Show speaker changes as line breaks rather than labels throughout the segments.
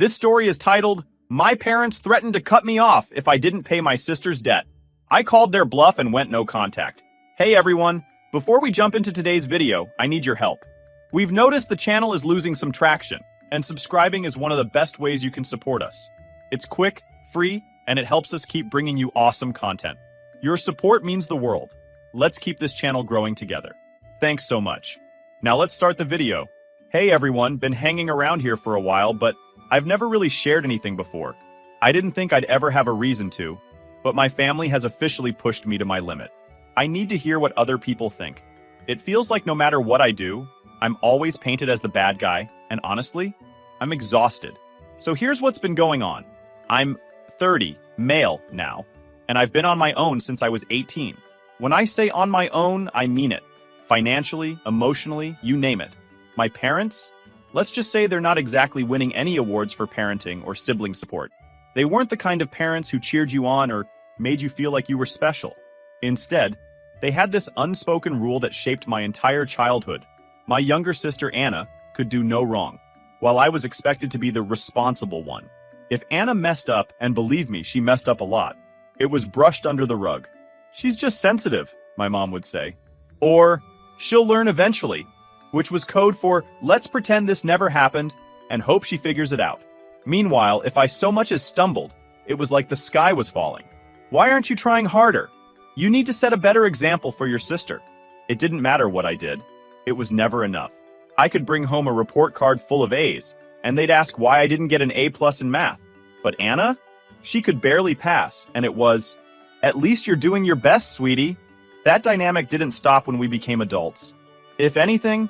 This story is titled, My Parents Threatened to Cut Me Off If I Didn't Pay My Sister's Debt. I called their bluff and went no contact. Hey everyone, before we jump into today's video, I need your help. We've noticed the channel is losing some traction, and subscribing is one of the best ways you can support us. It's quick, free, and it helps us keep bringing you awesome content. Your support means the world. Let's keep this channel growing together. Thanks so much. Now let's start the video. Hey everyone, been hanging around here for a while, but I've never really shared anything before. I didn't think I'd ever have a reason to, but my family has officially pushed me to my limit. I need to hear what other people think. It feels like no matter what I do, I'm always painted as the bad guy, and honestly, I'm exhausted. So here's what's been going on. I'm 30, male now, and I've been on my own since I was 18. When I say on my own, I mean it. Financially, emotionally, you name it. My parents? Let's just say they're not exactly winning any awards for parenting or sibling support. They weren't the kind of parents who cheered you on or made you feel like you were special. Instead, they had this unspoken rule that shaped my entire childhood. My younger sister, Anna, could do no wrong, while I was expected to be the responsible one. If Anna messed up, and believe me, she messed up a lot, it was brushed under the rug. She's just sensitive, my mom would say. Or, she'll learn eventually, which was code for, let's pretend this never happened and hope she figures it out. Meanwhile, if I so much as stumbled, it was like the sky was falling. Why aren't you trying harder? You need to set a better example for your sister. It didn't matter what I did. It was never enough. I could bring home a report card full of A's, and they'd ask why I didn't get an A+ in math. But Anna? She could barely pass, and it was, at least you're doing your best, sweetie. That dynamic didn't stop when we became adults. If anything,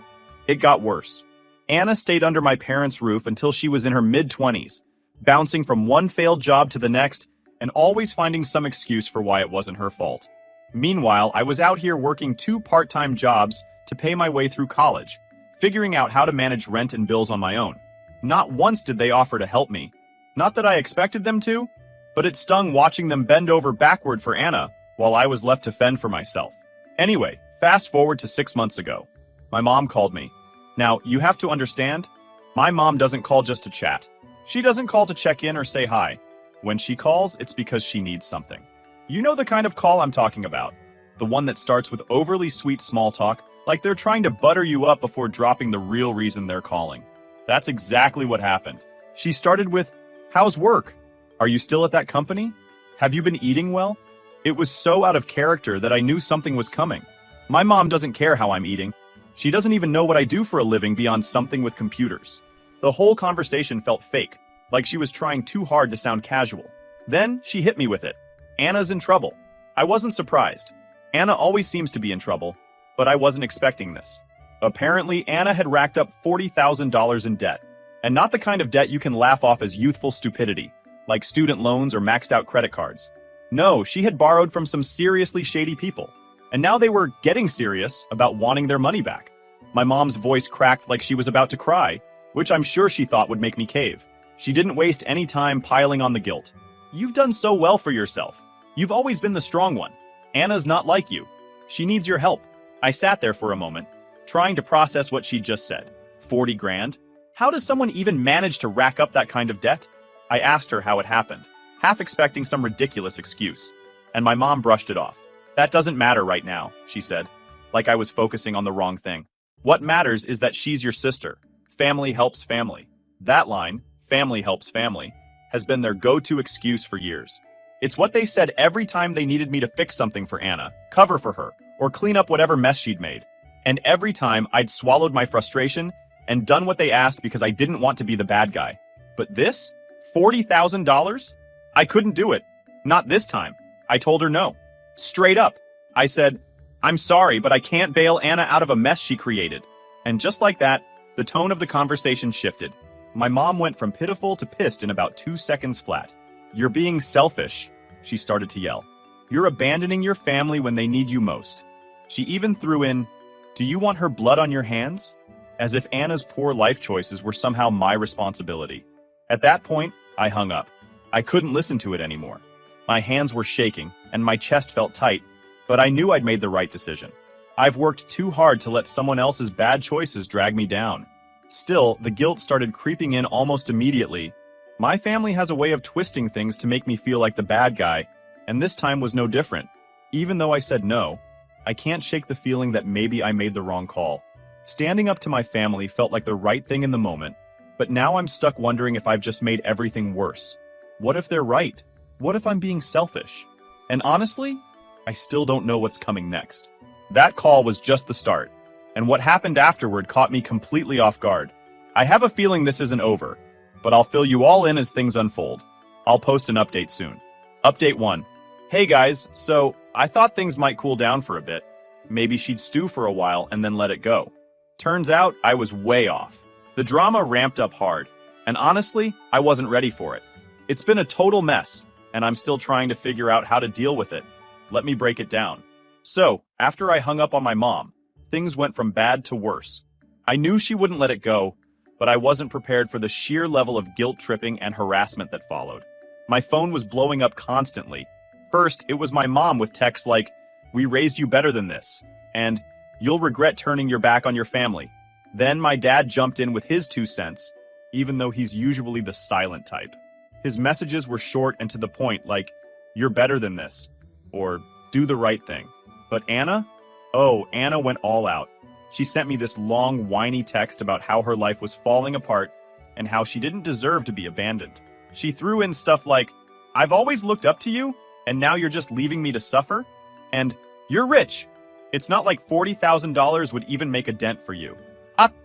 it got worse. Anna stayed under my parents' roof until she was in her mid-20s, bouncing from one failed job to the next and always finding some excuse for why it wasn't her fault. Meanwhile, I was out here working 2 part-time jobs to pay my way through college, figuring out how to manage rent and bills on my own. Not once did they offer to help me. Not that I expected them to, but it stung watching them bend over backward for Anna while I was left to fend for myself. Anyway, fast forward to 6 months ago. My mom called me. Now, you have to understand, my mom doesn't call just to chat. She doesn't call to check in or say hi. When she calls, it's because she needs something. You know the kind of call I'm talking about. The one that starts with overly sweet small talk, like they're trying to butter you up before dropping the real reason they're calling. That's exactly what happened. She started with, "How's work? Are you still at that company? Have you been eating well?" It was so out of character that I knew something was coming. My mom doesn't care how I'm eating. She doesn't even know what I do for a living beyond something with computers. The whole conversation felt fake, like she was trying too hard to sound casual. Then she hit me with it. Anna's in trouble. I wasn't surprised. Anna always seems to be in trouble, but I wasn't expecting this. Apparently, Anna had racked up $40,000 in debt, and not the kind of debt you can laugh off as youthful stupidity, like student loans or maxed out credit cards. No, she had borrowed from some seriously shady people, and now they were getting serious about wanting their money back. My mom's voice cracked like she was about to cry, which I'm sure she thought would make me cave. She didn't waste any time piling on the guilt. You've done so well for yourself. You've always been the strong one. Anna's not like you. She needs your help. I sat there for a moment, trying to process what she'd just said. 40 grand? How does someone even manage to rack up that kind of debt? I asked her how it happened, half expecting some ridiculous excuse, and my mom brushed it off. That doesn't matter right now, she said, like I was focusing on the wrong thing. What matters is that she's your sister. Family helps family. That line, family helps family, has been their go-to excuse for years. It's what they said every time they needed me to fix something for Anna, cover for her, or clean up whatever mess she'd made. And every time I'd swallowed my frustration and done what they asked because I didn't want to be the bad guy. But this? $40,000? I couldn't do it. Not this time. I told her no. Straight up. I said, "I'm sorry, but I can't bail Anna out of a mess she created." And just like that, the tone of the conversation shifted. My mom went from pitiful to pissed in about 2 seconds flat. "You're being selfish," she started to yell. "You're abandoning your family when they need you most." She even threw in, "Do you want her blood on your hands?" As if Anna's poor life choices were somehow my responsibility. At that point, I hung up. I couldn't listen to it anymore. My hands were shaking, and my chest felt tight, but I knew I'd made the right decision. I've worked too hard to let someone else's bad choices drag me down. Still, the guilt started creeping in almost immediately, My family has a way of twisting things to make me feel like the bad guy, and this time was no different. Even though I said no, I can't shake the feeling that maybe I made the wrong call. Standing up to my family felt like the right thing in the moment, but now I'm stuck wondering if I've just made everything worse. What if they're right? What if I'm being selfish? And honestly, I still don't know what's coming next. That call was just the start, and what happened afterward caught me completely off guard. I have a feeling this isn't over, but I'll fill you all in as things unfold. I'll post an update soon. Update 1. Hey guys, so I thought things might cool down for a bit. Maybe she'd stew for a while and then let it go. Turns out I was way off. The drama ramped up hard, and honestly, I wasn't ready for it. It's been a total mess, and I'm still trying to figure out how to deal with it. Let me break it down. So, after I hung up on my mom, things went from bad to worse. I knew she wouldn't let it go, but I wasn't prepared for the sheer level of guilt-tripping and harassment that followed. My phone was blowing up constantly. First, it was my mom with texts like, "We raised you better than this," and "You'll regret turning your back on your family." Then my dad jumped in with his 2 cents, even though he's usually the silent type. His messages were short and to the point, like, "You're better than this," or "Do the right thing." But Anna? Oh, Anna went all out. She sent me this long, whiny text about how her life was falling apart and how she didn't deserve to be abandoned. She threw in stuff like, "I've always looked up to you, and now you're just leaving me to suffer?" And, "You're rich. It's not like $40,000 would even make a dent for you."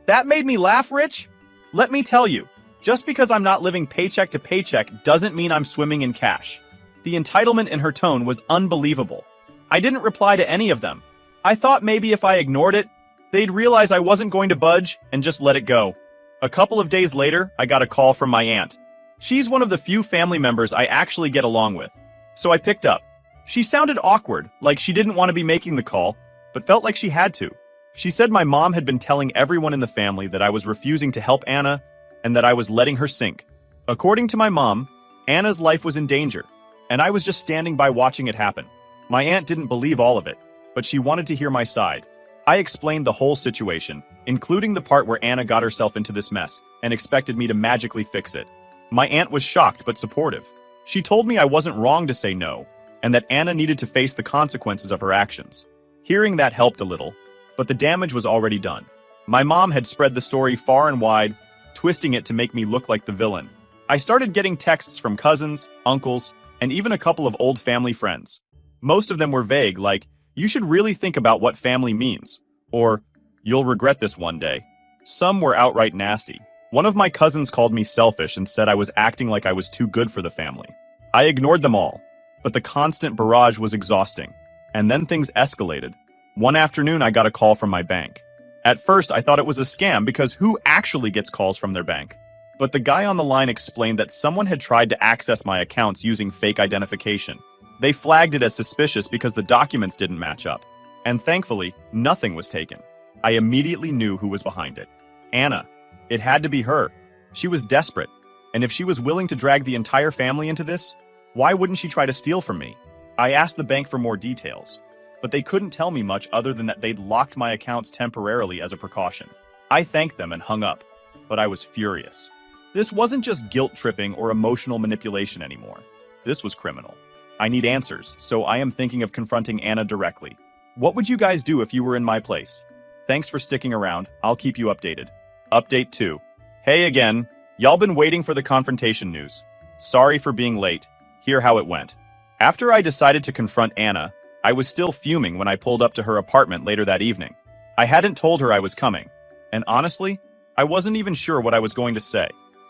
That made me laugh, Rich. Let me tell you, just because I'm not living paycheck to paycheck doesn't mean I'm swimming in cash. The entitlement in her tone was unbelievable. I didn't reply to any of them. I thought maybe if I ignored it, they'd realize I wasn't going to budge and just let it go. A couple of days later, I got a call from my aunt. She's one of the few family members I actually get along with. So I picked up. She sounded awkward, like she didn't want to be making the call, but felt like she had to. She said my mom had been telling everyone in the family that I was refusing to help Anna and that I was letting her sink. According to my mom, Anna's life was in danger, and I was just standing by watching it happen. My aunt didn't believe all of it, but she wanted to hear my side. I explained the whole situation, including the part where Anna got herself into this mess and expected me to magically fix it. My aunt was shocked but supportive. She told me I wasn't wrong to say no, and that Anna needed to face the consequences of her actions. Hearing that helped a little, but the damage was already done. My mom had spread the story far and wide, twisting it to make me look like the villain. I started getting texts from cousins, uncles, and even a couple of old family friends. Most of them were vague, like, "You should really think about what family means," or "You'll regret this one day." Some were outright nasty. One of my cousins called me selfish and said I was acting like I was too good for the family. I ignored them all, but the constant barrage was exhausting. And then things escalated. One afternoon, I got a call from my bank. At first, I thought it was a scam because who actually gets calls from their bank? But the guy on the line explained that someone had tried to access my accounts using fake identification. They flagged it as suspicious because the documents didn't match up. And thankfully, nothing was taken. I immediately knew who was behind it. Anna. It had to be her. She was desperate. And if she was willing to drag the entire family into this, why wouldn't she try to steal from me? I asked the bank for more details, but they couldn't tell me much other than that they'd locked my accounts temporarily as a precaution. I thanked them and hung up, but I was furious. This wasn't just guilt-tripping or emotional manipulation anymore. This was criminal. I need answers, so I am thinking of confronting Anna directly. What would you guys do if you were in my place? Thanks for sticking around. I'll keep you updated. Update 2. Hey again. Y'all been waiting for the confrontation news. Sorry for being late. Hear how it went. After I decided to confront Anna, I was still fuming when I pulled up to her apartment later that evening. I hadn't told her I was coming, and honestly, I wasn't even sure what I was going to say.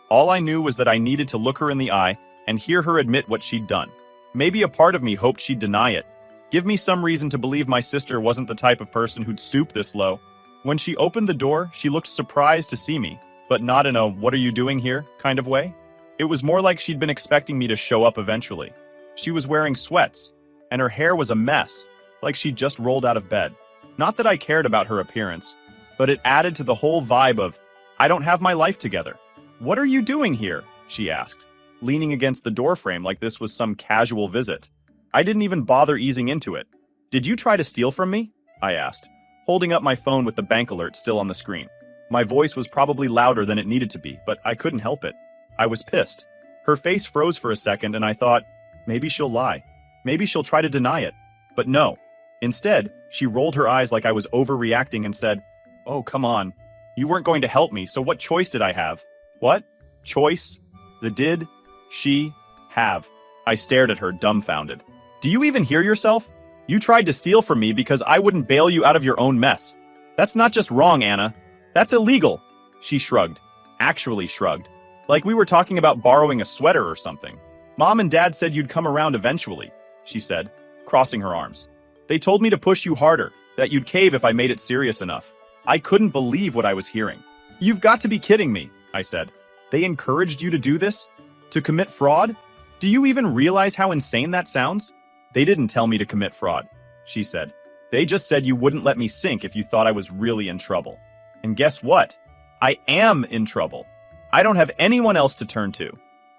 All I knew was that I needed to look her in the eye and hear her admit what she'd done. Maybe a part of me hoped she'd deny it. Give me some reason to believe my sister wasn't the type of person who'd stoop this low. When she opened the door, she looked surprised to see me, but not in a "what are you doing here" kind of way. It was more like she'd been expecting me to show up eventually. She was wearing sweats, and her hair was a mess, like she'd just rolled out of bed. Not that I cared about her appearance, but it added to the whole vibe of, I don't have my life together. "What are you doing here?" she asked, leaning against the doorframe like this was some casual visit. I didn't even bother easing into it. "Did you try to steal from me?" I asked, holding up my phone with the bank alert still on the screen. My voice was probably louder than it needed to be, but I couldn't help it. I was pissed. Her face froze for a second and I thought, maybe she'll lie. Maybe she'll try to deny it. But no. Instead, she rolled her eyes like I was overreacting and said, "Oh, come on. You weren't going to help me, so what choice did I have?" What? Choice? The did? She? Have? I stared at her, dumbfounded. Do you even hear yourself? You tried to steal from me because I wouldn't bail you out of your own mess. That's not just wrong, Anna. That's illegal. She shrugged. Actually shrugged. Like we were talking about borrowing a sweater or something. Mom and Dad said you'd come around eventually, she said, crossing her arms. They told me to push you harder, that you'd cave if I made it serious enough. I couldn't believe what I was hearing. You've got to be kidding me, I said. They encouraged you to do this? To commit fraud? Do you even realize how insane that sounds? They didn't tell me to commit fraud, she said. They just said you wouldn't let me sink if you thought I was really in trouble. And guess what? I am in trouble. I don't have anyone else to turn to.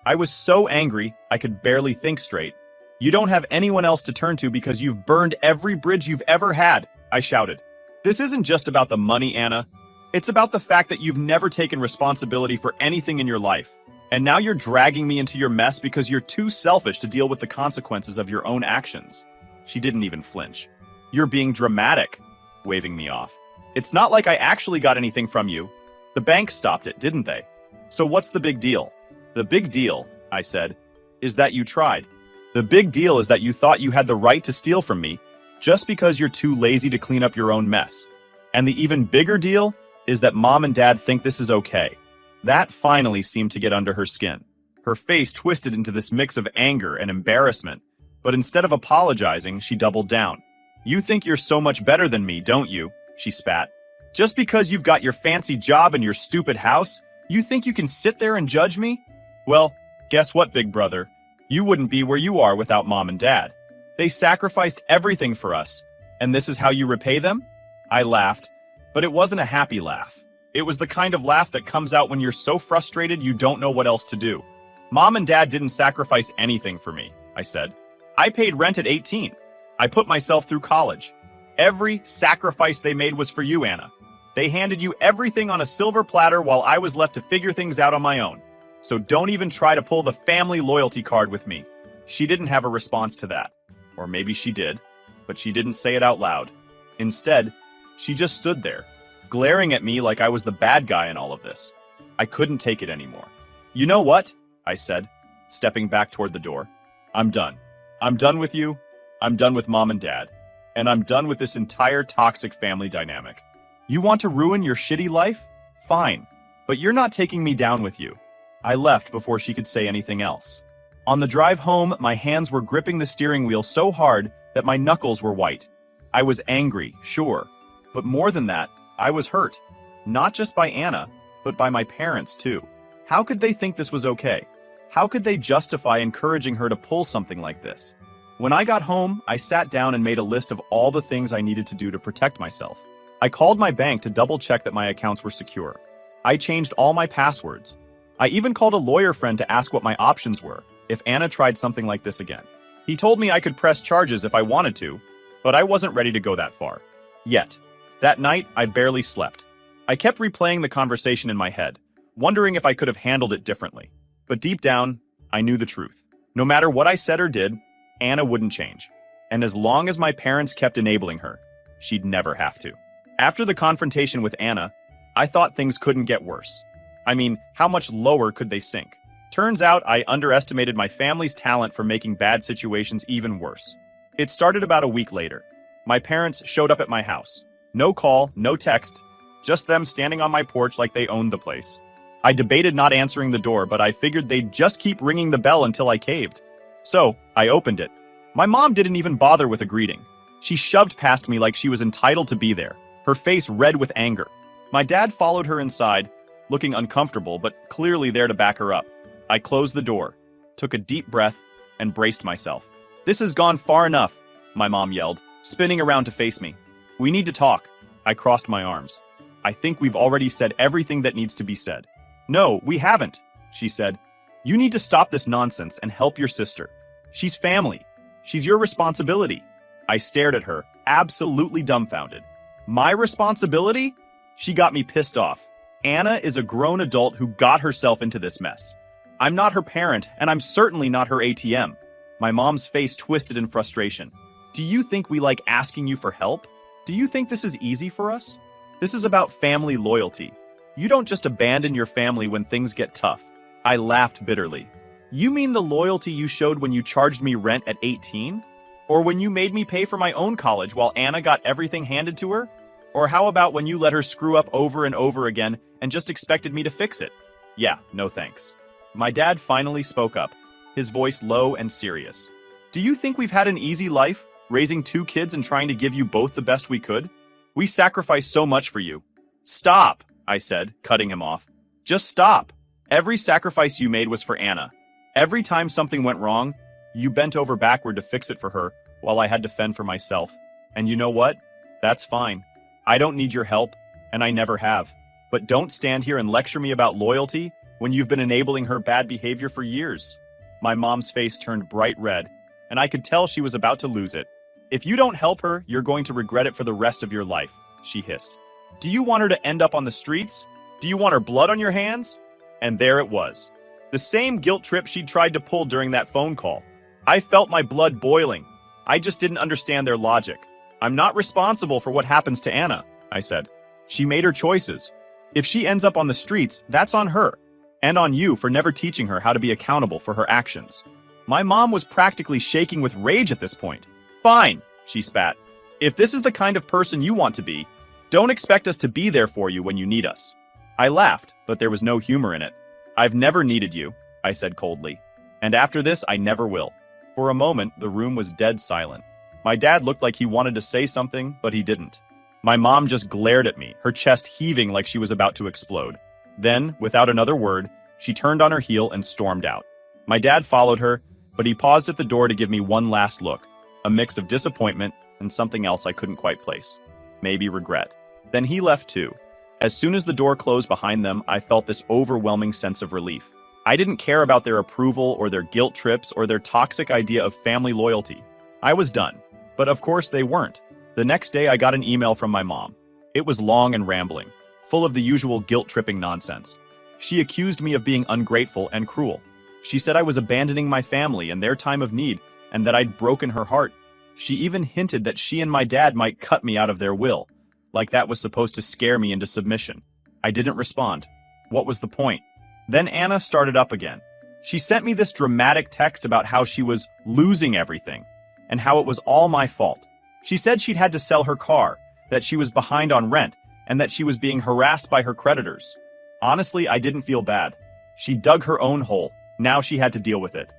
I was so angry, I could barely think straight. You don't have anyone else to turn to because you've burned every bridge you've ever had, I shouted. This isn't just about the money, Anna. It's about the fact that you've never taken responsibility for anything in your life. And now you're dragging me into your mess because you're too selfish to deal with the consequences of your own actions. She didn't even flinch. You're being dramatic, waving me off. It's not like I actually got anything from you. The bank stopped it, didn't they? So what's the big deal? The big deal, I said, is that you tried. The big deal is that you thought you had the right to steal from me just because you're too lazy to clean up your own mess. And the even bigger deal is that Mom and Dad think this is okay. That finally seemed to get under her skin. Her face twisted into this mix of anger and embarrassment, but instead of apologizing, she doubled down. You think you're so much better than me, don't you? She spat. Just because you've got your fancy job and your stupid house, you think you can sit there and judge me? Well, guess what, big brother? You wouldn't be where you are without Mom and Dad. They sacrificed everything for us, and this is how you repay them? I laughed, but it wasn't a happy laugh. It was the kind of laugh that comes out when you're so frustrated you don't know what else to do. Mom and Dad didn't sacrifice anything for me, I said. I paid rent at 18. I put myself through college. Every sacrifice they made was for you, Anna. They handed you everything on a silver platter while I was left to figure things out on my own. So don't even try to pull the family loyalty card with me. She didn't have a response to that. Or maybe she did, but she didn't say it out loud. Instead, she just stood there, glaring at me like I was the bad guy in all of this. I couldn't take it anymore. You know what? I said, stepping back toward the door. I'm done. I'm done with you. I'm done with Mom and Dad. And I'm done with this entire toxic family dynamic. You want to ruin your shitty life? Fine. But you're not taking me down with you. I left before she could say anything else. On the drive home, my hands were gripping the steering wheel so hard that my knuckles were white. I was angry, sure. But more than that, I was hurt. Not just by Anna, but by my parents too. How could they think this was okay? How could they justify encouraging her to pull something like this? When I got home, I sat down and made a list of all the things I needed to do to protect myself. I called my bank to double-check that my accounts were secure. I changed all my passwords. I even called a lawyer friend to ask what my options were if Anna tried something like this again. He told me I could press charges if I wanted to, but I wasn't ready to go that far. Yet. That night, I barely slept. I kept replaying the conversation in my head, wondering if I could have handled it differently. But deep down, I knew the truth. No matter what I said or did, Anna wouldn't change. And as long as my parents kept enabling her, she'd never have to. After the confrontation with Anna, I thought things couldn't get worse. I mean, how much lower could they sink? Turns out I underestimated my family's talent for making bad situations even worse. It started about a week later. My parents showed up at my house. No call, no text, just them standing on my porch like they owned the place. I debated not answering the door, but I figured they'd just keep ringing the bell until I caved. So, I opened it. My mom didn't even bother with a greeting. She shoved past me like she was entitled to be there, her face red with anger. My dad followed her inside, looking uncomfortable, but clearly there to back her up. I closed the door, took a deep breath, and braced myself. This has gone far enough, my mom yelled, spinning around to face me. We need to talk. I crossed my arms. I think we've already said everything that needs to be said. No, we haven't, she said. You need to stop this nonsense and help your sister. She's family. She's your responsibility. I stared at her, absolutely dumbfounded. My responsibility? She got me pissed off. Anna is a grown adult who got herself into this mess. I'm not her parent, and I'm certainly not her ATM. My mom's face twisted in frustration. Do you think we like asking you for help? Do you think this is easy for us? This is about family loyalty. You don't just abandon your family when things get tough. I laughed bitterly. You mean the loyalty you showed when you charged me rent at 18? Or when you made me pay for my own college while Anna got everything handed to her? Or how about when you let her screw up over and over again and just expected me to fix it? Yeah, no thanks. My dad finally spoke up, his voice low and serious. Do you think we've had an easy life, raising 2 kids and trying to give you both the best we could? We sacrificed so much for you. Stop, I said, cutting him off. Just stop. Every sacrifice you made was for Anna. Every time something went wrong, you bent over backward to fix it for her while I had to fend for myself. And you know what? That's fine. I don't need your help, and I never have. But don't stand here and lecture me about loyalty when you've been enabling her bad behavior for years. My mom's face turned bright red, and I could tell she was about to lose it. If you don't help her, you're going to regret it for the rest of your life, she hissed. Do you want her to end up on the streets? Do you want her blood on your hands? And there it was. The same guilt trip she'd tried to pull during that phone call. I felt my blood boiling. I just didn't understand their logic. I'm not responsible for what happens to Anna, I said. She made her choices. If she ends up on the streets, that's on her. And on you for never teaching her how to be accountable for her actions. My mom was practically shaking with rage at this point. Fine, she spat. If this is the kind of person you want to be, don't expect us to be there for you when you need us. I laughed, but there was no humor in it. I've never needed you, I said coldly. And after this, I never will. For a moment, the room was dead silent. My dad looked like he wanted to say something, but he didn't. My mom just glared at me, her chest heaving like she was about to explode. Then, without another word, she turned on her heel and stormed out. My dad followed her, but he paused at the door to give me one last look, a mix of disappointment and something else I couldn't quite place. Maybe regret. Then he left too. As soon as the door closed behind them, I felt this overwhelming sense of relief. I didn't care about their approval or their guilt trips or their toxic idea of family loyalty. I was done. But of course they weren't. The next day I got an email from my mom. It was long and rambling, full of the usual guilt-tripping nonsense. She accused me of being ungrateful and cruel. She said I was abandoning my family in their time of need and that I'd broken her heart. She even hinted that she and my dad might cut me out of their will, like that was supposed to scare me into submission. I didn't respond. What was the point? Then Anna started up again. She sent me this dramatic text about how she was losing everything and how it was all my fault. She said she'd had to sell her car, that she was behind on rent, and that she was being harassed by her creditors. Honestly, I didn't feel bad. She dug her own hole. Now she had to deal with it.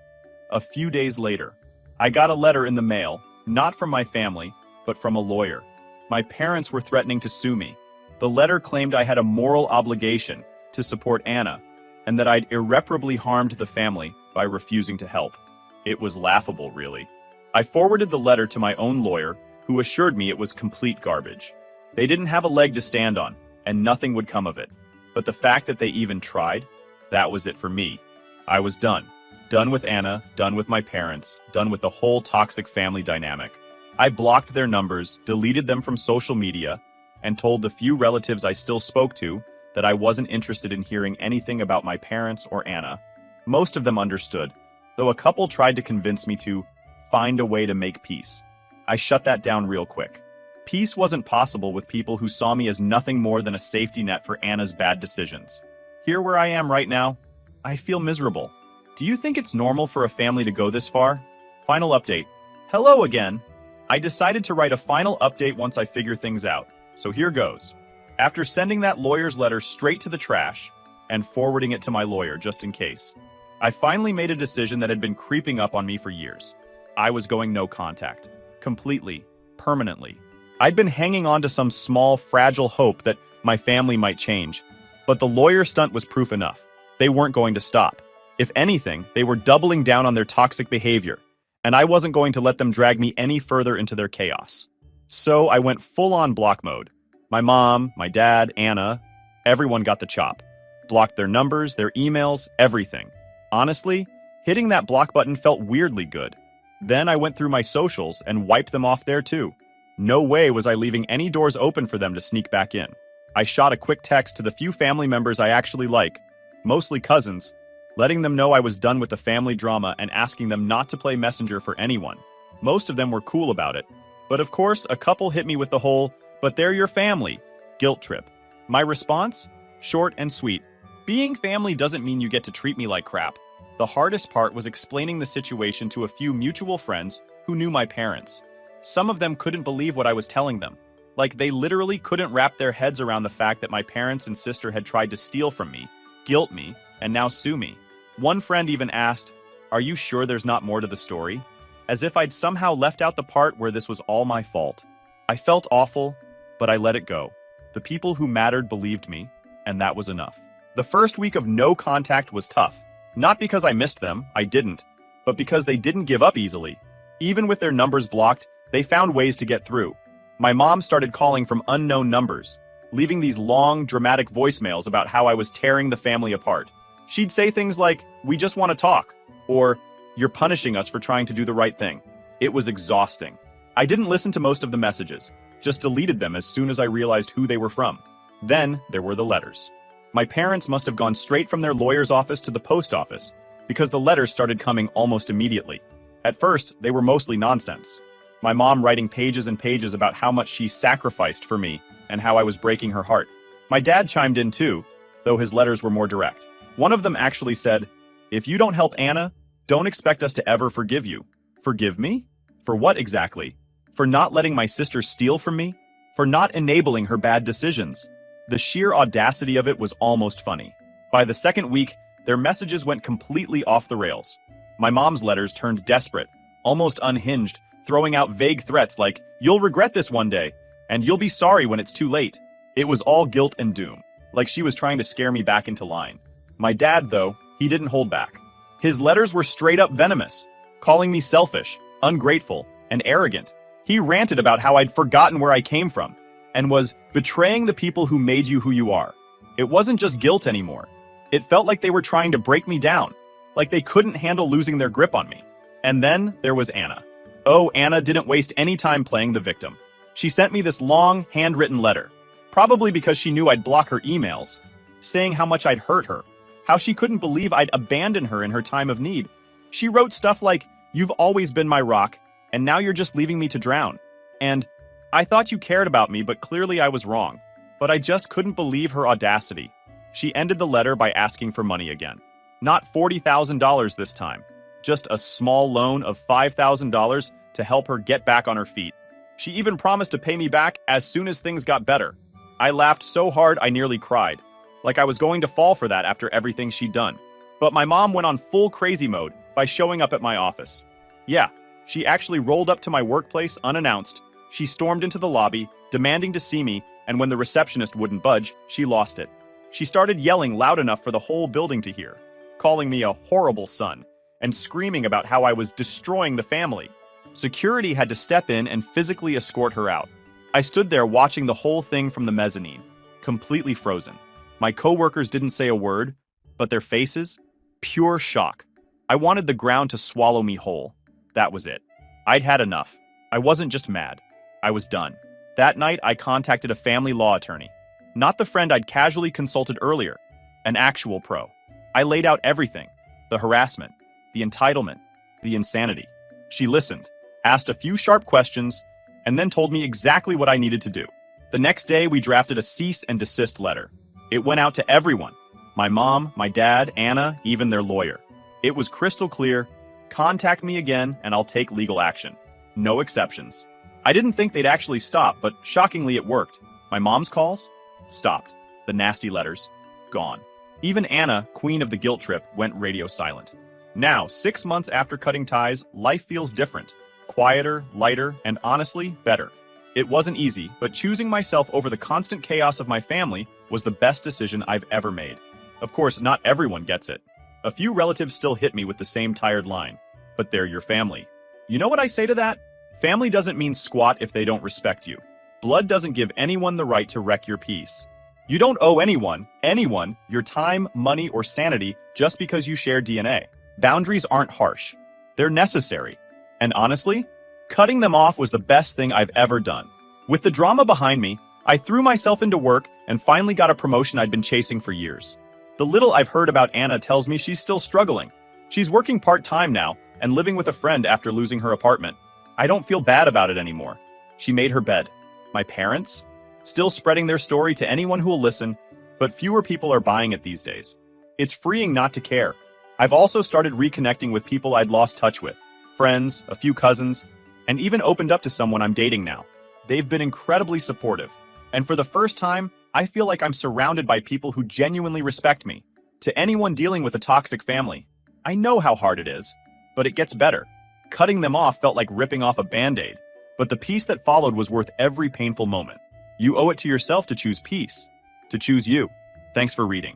A few days later, I got a letter in the mail, not from my family, but from a lawyer. My parents were threatening to sue me. The letter claimed I had a moral obligation to support Anna, and that I'd irreparably harmed the family by refusing to help. It was laughable, really. I forwarded the letter to my own lawyer, who assured me it was complete garbage. They didn't have a leg to stand on, and nothing would come of it. But the fact that they even tried, that was it for me. I was done. Done with Anna, done with my parents, done with the whole toxic family dynamic. I blocked their numbers, deleted them from social media, and told the few relatives I still spoke to that I wasn't interested in hearing anything about my parents or Anna. Most of them understood, though a couple tried to convince me to find a way to make peace. I shut that down real quick. Peace wasn't possible with people who saw me as nothing more than a safety net for Anna's bad decisions. Here where I am right now, I feel miserable. Do you think it's normal for a family to go this far? Final update. Hello again. I decided to write a final update once I figure things out, so here goes. After sending that lawyer's letter straight to the trash and forwarding it to my lawyer just in case, I finally made a decision that had been creeping up on me for years. I was going no contact. Completely. Permanently. I'd been hanging on to some small, fragile hope that my family might change, but the lawyer stunt was proof enough. They weren't going to stop. If anything, they were doubling down on their toxic behavior, and I wasn't going to let them drag me any further into their chaos. So I went full-on block mode. My mom, my dad, Anna, everyone got the chop. Blocked their numbers, their emails, everything. Honestly, hitting that block button felt weirdly good. Then I went through my socials and wiped them off there too. No way was I leaving any doors open for them to sneak back in. I shot a quick text to the few family members I actually like, mostly cousins, letting them know I was done with the family drama and asking them not to play messenger for anyone. Most of them were cool about it. But of course, a couple hit me with the whole, "but they're your family," guilt trip. My response? Short and sweet. Being family doesn't mean you get to treat me like crap. The hardest part was explaining the situation to a few mutual friends who knew my parents. Some of them couldn't believe what I was telling them. Like, they literally couldn't wrap their heads around the fact that my parents and sister had tried to steal from me, guilt me, and now sue me. One friend even asked, "Are you sure there's not more to the story?" As if I'd somehow left out the part where this was all my fault. I felt awful, but I let it go. The people who mattered believed me, and that was enough. The first week of no contact was tough. Not because I missed them, I didn't, but because they didn't give up easily. Even with their numbers blocked, they found ways to get through. My mom started calling from unknown numbers, leaving these long, dramatic voicemails about how I was tearing the family apart. She'd say things like, "We just want to talk," or "You're punishing us for trying to do the right thing." It was exhausting. I didn't listen to most of the messages, just deleted them as soon as I realized who they were from. Then there were the letters. My parents must have gone straight from their lawyer's office to the post office, because the letters started coming almost immediately. At first, they were mostly nonsense. My mom writing pages and pages about how much she sacrificed for me and how I was breaking her heart. My dad chimed in too, though his letters were more direct. One of them actually said, "If you don't help Anna, don't expect us to ever forgive you." Forgive me? For what exactly? For not letting my sister steal from me? For not enabling her bad decisions? The sheer audacity of it was almost funny. By the second week, their messages went completely off the rails. My mom's letters turned desperate, almost unhinged, throwing out vague threats like, "You'll regret this one day," and "You'll be sorry when it's too late." It was all guilt and doom, like she was trying to scare me back into line. My dad, though, he didn't hold back. His letters were straight up venomous, calling me selfish, ungrateful, and arrogant. He ranted about how I'd forgotten where I came from, and was betraying the people who made you who you are. It wasn't just guilt anymore. It felt like they were trying to break me down, like they couldn't handle losing their grip on me. And then there was Anna. Oh, Anna didn't waste any time playing the victim. She sent me this long, handwritten letter, probably because she knew I'd block her emails, saying how much I'd hurt her, how she couldn't believe I'd abandon her in her time of need. She wrote stuff like, "You've always been my rock, and now you're just leaving me to drown." And, "I thought you cared about me, but clearly I was wrong." But I just couldn't believe her audacity. She ended the letter by asking for money again. Not $40,000 this time, just a small loan of $5,000 to help her get back on her feet. She even promised to pay me back as soon as things got better. I laughed so hard I nearly cried, like I was going to fall for that after everything she'd done. But my mom went on full crazy mode by showing up at my office. Yeah, she actually rolled up to my workplace unannounced. She stormed into the lobby, demanding to see me, and when the receptionist wouldn't budge, she lost it. She started yelling loud enough for the whole building to hear, calling me a horrible son, and screaming about how I was destroying the family. Security had to step in and physically escort her out. I stood there watching the whole thing from the mezzanine, completely frozen. My coworkers didn't say a word, but their faces? Pure shock. I wanted the ground to swallow me whole. That was it. I'd had enough. I wasn't just mad. I was done. That night, I contacted a family law attorney. Not the friend I'd casually consulted earlier, an actual pro. I laid out everything: the harassment, the entitlement, the insanity. She listened, asked a few sharp questions, and then told me exactly what I needed to do. The next day, we drafted a cease and desist letter. It went out to everyone: my mom, my dad, Anna, even their lawyer. It was crystal clear: contact me again and I'll take legal action. No exceptions. I didn't think they'd actually stop, but shockingly it worked. My mom's calls? Stopped. The nasty letters? Gone. Even Anna, queen of the guilt trip, went radio silent. Now, 6 months after cutting ties, life feels different. Quieter, lighter, and honestly, better. It wasn't easy, but choosing myself over the constant chaos of my family was the best decision I've ever made. Of course, not everyone gets it. A few relatives still hit me with the same tired line, but they're your family. You know what I say to that? Family doesn't mean squat if they don't respect you. Blood doesn't give anyone the right to wreck your peace. You don't owe anyone, your time, money, or sanity just because you share DNA. Boundaries aren't harsh. They're necessary. And honestly, cutting them off was the best thing I've ever done. With the drama behind me, I threw myself into work and finally got a promotion I'd been chasing for years. The little I've heard about Anna tells me she's still struggling. She's working part-time now and living with a friend after losing her apartment. I don't feel bad about it anymore. She made her bed. My parents? Still spreading their story to anyone who will listen, but fewer people are buying it these days. It's freeing not to care. I've also started reconnecting with people I'd lost touch with. Friends, a few cousins, and even opened up to someone I'm dating now. They've been incredibly supportive. And for the first time, I feel like I'm surrounded by people who genuinely respect me. To anyone dealing with a toxic family, I know how hard it is, but it gets better. Cutting them off felt like ripping off a band-aid, but the peace that followed was worth every painful moment. You owe it to yourself to choose peace, to choose you. Thanks for reading.